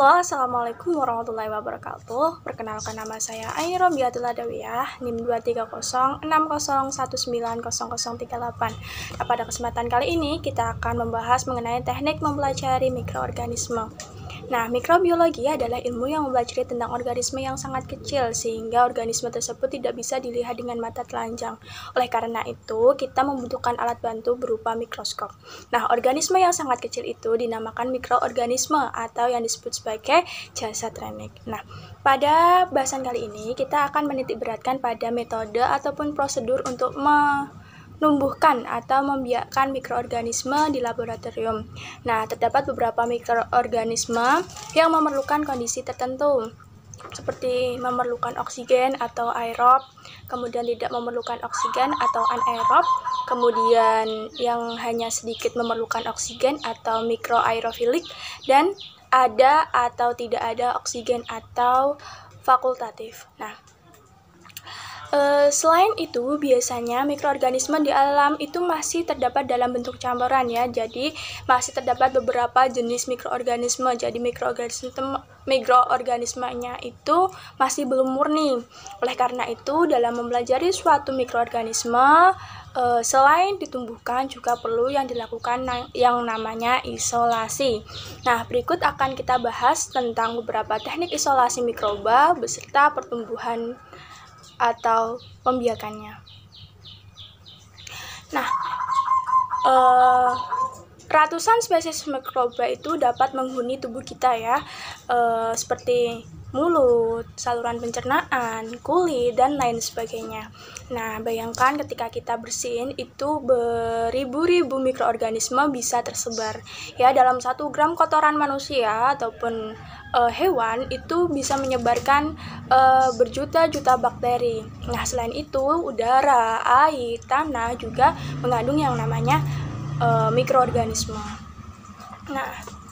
Halo, Assalamualaikum warahmatullahi wabarakatuh. Perkenalkan, nama saya Aini Robiatul Adawiyah, NIM 2306061900038. Nah, pada kesempatan kali ini kita akan membahas mengenai teknik mempelajari mikroorganisme. Nah, mikrobiologi adalah ilmu yang mempelajari tentang organisme yang sangat kecil, sehingga organisme tersebut tidak bisa dilihat dengan mata telanjang. Oleh karena itu, kita membutuhkan alat bantu berupa mikroskop. Nah, organisme yang sangat kecil itu dinamakan mikroorganisme atau yang disebut sebagai jasad remik. Nah, pada bahasan kali ini kita akan menitikberatkan pada metode ataupun prosedur untuk menumbuhkan atau membiakkan mikroorganisme di laboratorium. Nah, terdapat beberapa mikroorganisme yang memerlukan kondisi tertentu, seperti memerlukan oksigen atau aerob, kemudian tidak memerlukan oksigen atau anaerob, kemudian yang hanya sedikit memerlukan oksigen atau mikroaerofilik, dan ada atau tidak ada oksigen atau fakultatif. Nah, selain itu, biasanya mikroorganisme di alam itu masih terdapat dalam bentuk campuran ya. Jadi masih terdapat beberapa jenis mikroorganisme. Jadi mikroorganismenya itu masih belum murni. Oleh karena itu, dalam mempelajari suatu mikroorganisme, selain ditumbuhkan juga perlu yang dilakukan yang namanya isolasi. Nah, berikut akan kita bahas tentang beberapa teknik isolasi mikroba beserta pertumbuhan atau pembiakannya. Nah, ratusan spesies mikroba itu dapat menghuni tubuh kita ya, seperti mulut, saluran pencernaan, kulit, dan lain sebagainya. Nah, bayangkan ketika kita bersin itu beribu-ribu mikroorganisme bisa tersebar. Ya, dalam 1 gram kotoran manusia ataupun hewan itu bisa menyebarkan berjuta-juta bakteri. Nah, selain itu, udara, air, tanah juga mengandung yang namanya mikroorganisme. Nah,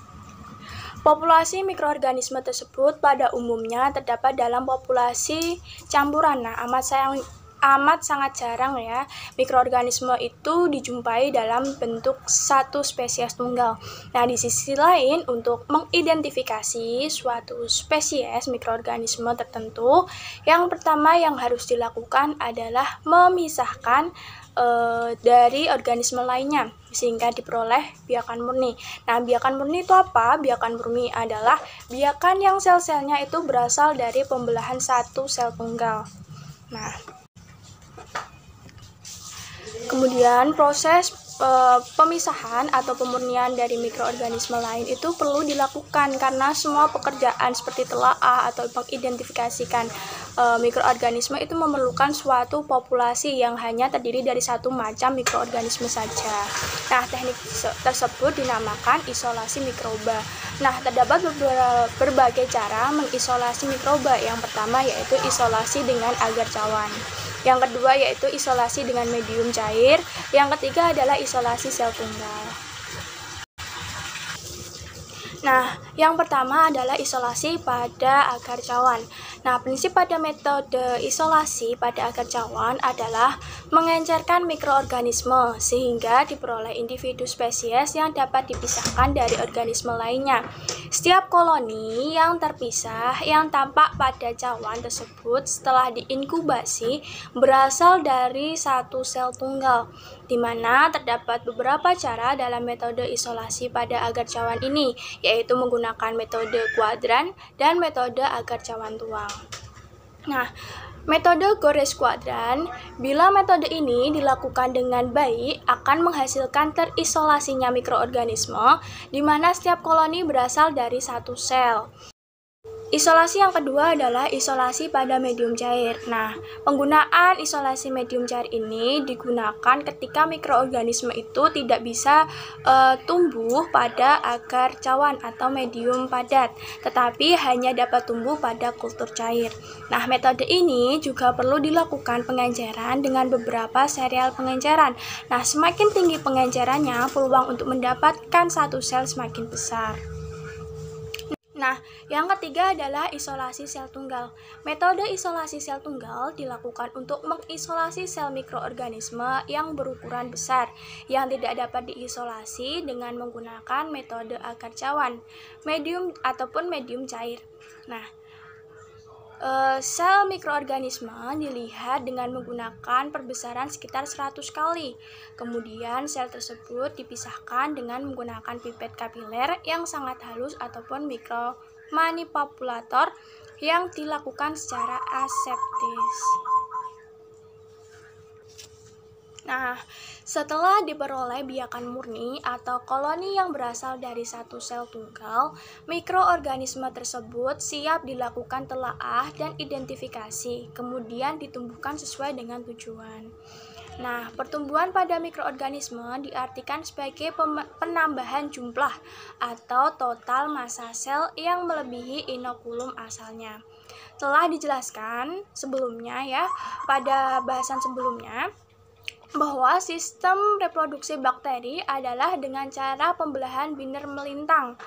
populasi mikroorganisme tersebut pada umumnya terdapat dalam populasi campuran. Nah, amat sangat jarang ya mikroorganisme itu dijumpai dalam bentuk satu spesies tunggal. Nah, di sisi lain, untuk mengidentifikasi suatu spesies mikroorganisme tertentu, yang pertama yang harus dilakukan adalah memisahkan dari organisme lainnya sehingga diperoleh biakan murni. Nah, biakan murni itu apa? Biakan murni adalah biakan yang sel-selnya itu berasal dari pembelahan satu sel tunggal. Nah, kemudian proses pemisahan atau pemurnian dari mikroorganisme lain itu perlu dilakukan karena semua pekerjaan seperti telaah atau mengidentifikasikan mikroorganisme itu memerlukan suatu populasi yang hanya terdiri dari satu macam mikroorganisme saja. Nah, teknik tersebut dinamakan isolasi mikroba. Nah, terdapat berbagai cara mengisolasi mikroba. Yang pertama yaitu isolasi dengan agar cawan. Yang kedua yaitu isolasi dengan medium cair. Yang ketiga adalah isolasi sel tunggal. Nah, yang pertama adalah isolasi pada agar cawan. Nah, prinsip pada metode isolasi pada agar cawan adalah mengencerkan mikroorganisme sehingga diperoleh individu spesies yang dapat dipisahkan dari organisme lainnya. Setiap koloni yang terpisah yang tampak pada cawan tersebut setelah diinkubasi berasal dari satu sel tunggal, di mana terdapat beberapa cara dalam metode isolasi pada agar cawan ini, yaitu menggunakan metode kuadran dan metode agar cawan tuang. Nah, metode gores kuadran, bila metode ini dilakukan dengan baik, akan menghasilkan terisolasinya mikroorganisme, di mana setiap koloni berasal dari satu sel. Isolasi yang kedua adalah isolasi pada medium cair. Nah, penggunaan isolasi medium cair ini digunakan ketika mikroorganisme itu tidak bisa tumbuh pada agar cawan atau medium padat, tetapi hanya dapat tumbuh pada kultur cair. Nah, metode ini juga perlu dilakukan pengenceran dengan beberapa serial pengenceran. Nah, semakin tinggi pengencerannya, peluang untuk mendapatkan satu sel semakin besar. Nah, yang ketiga adalah isolasi sel tunggal. Metode isolasi sel tunggal dilakukan untuk mengisolasi sel mikroorganisme yang berukuran besar yang tidak dapat diisolasi dengan menggunakan metode agar cawan, medium ataupun medium cair. Nah, sel mikroorganisme dilihat dengan menggunakan perbesaran sekitar 100 kali. Kemudian sel tersebut dipisahkan dengan menggunakan pipet kapiler yang sangat halus ataupun mikromanipulator yang dilakukan secara aseptis. Nah, setelah diperoleh biakan murni atau koloni yang berasal dari satu sel tunggal, mikroorganisme tersebut siap dilakukan telaah dan identifikasi, kemudian ditumbuhkan sesuai dengan tujuan. Nah, pertumbuhan pada mikroorganisme diartikan sebagai penambahan jumlah atau total massa sel yang melebihi inokulum asalnya. Telah dijelaskan sebelumnya ya, pada bahasan sebelumnya, bahwa sistem reproduksi bakteri adalah dengan cara pembelahan binder melintang,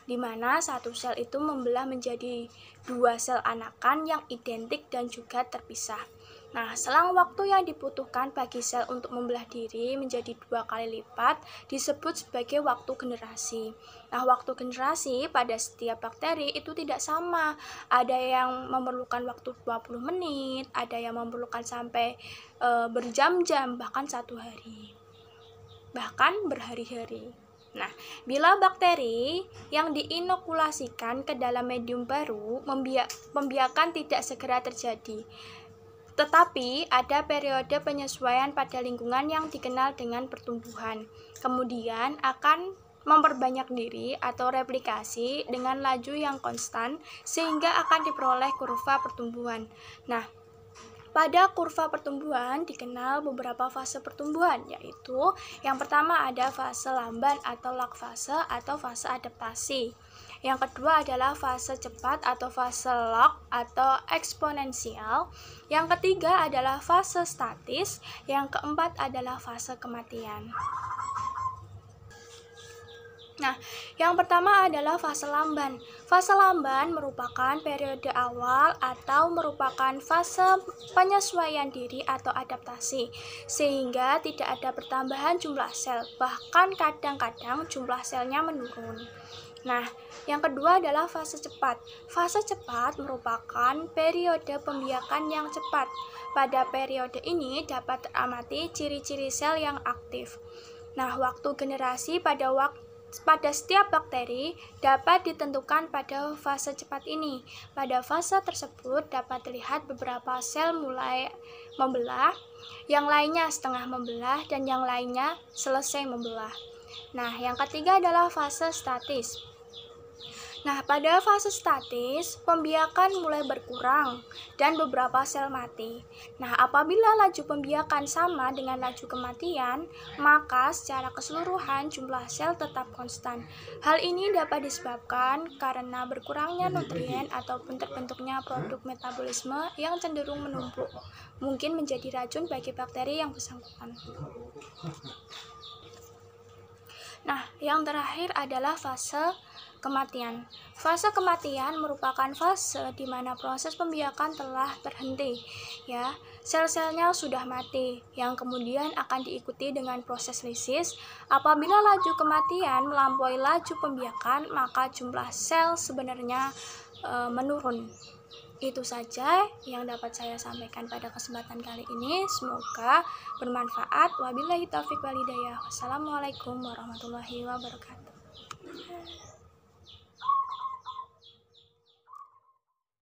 di mana satu sel itu membelah menjadi dua sel anakan yang identik dan juga terpisah. Nah, selang waktu yang dibutuhkan bagi sel untuk membelah diri menjadi 2 kali lipat disebut sebagai waktu generasi. Nah, waktu generasi pada setiap bakteri itu tidak sama. Ada yang memerlukan waktu 20 menit, ada yang memerlukan sampai berjam-jam, bahkan 1 hari. Bahkan berhari-hari. Nah, bila bakteri yang diinokulasikan ke dalam medium baru, pembiakan tidak segera terjadi. Tetapi ada periode penyesuaian pada lingkungan yang dikenal dengan pertumbuhan. Kemudian akan memperbanyak diri atau replikasi dengan laju yang konstan sehingga akan diperoleh kurva pertumbuhan. Nah, pada kurva pertumbuhan dikenal beberapa fase pertumbuhan, yaitu yang pertama ada fase lamban atau lag fase atau fase adaptasi. Yang kedua adalah fase cepat atau fase log atau eksponensial. Yang ketiga adalah fase statis. Yang keempat adalah fase kematian. Nah, yang pertama adalah fase lamban. Fase lamban merupakan periode awal atau merupakan fase penyesuaian diri atau adaptasi, sehingga tidak ada pertambahan jumlah sel, bahkan kadang-kadang jumlah selnya menurun. Nah, yang kedua adalah fase cepat. Fase cepat merupakan periode pembiakan yang cepat. Pada periode ini dapat teramati ciri-ciri sel yang aktif. Nah, waktu generasi pada setiap bakteri dapat ditentukan pada fase cepat ini. Pada fase tersebut dapat dilihat beberapa sel mulai membelah, yang lainnya setengah membelah, dan yang lainnya selesai membelah. Nah, yang ketiga adalah fase statis. Nah, pada fase statis, pembiakan mulai berkurang dan beberapa sel mati. Nah, apabila laju pembiakan sama dengan laju kematian, maka secara keseluruhan jumlah sel tetap konstan. Hal ini dapat disebabkan karena berkurangnya nutrien ataupun terbentuknya produk metabolisme yang cenderung menumpuk, mungkin menjadi racun bagi bakteri yang bersangkutan. Nah, yang terakhir adalah fase kematian. Fase kematian merupakan fase di mana proses pembiakan telah terhenti, ya. Sel-selnya sudah mati, yang kemudian akan diikuti dengan proses lisis. Apabila laju kematian melampaui laju pembiakan, maka jumlah sel sebenarnya menurun. Itu saja yang dapat saya sampaikan pada kesempatan kali ini. Semoga bermanfaat. Wabillahi taufiq walhidayah. Wassalamualaikum warahmatullahi wabarakatuh.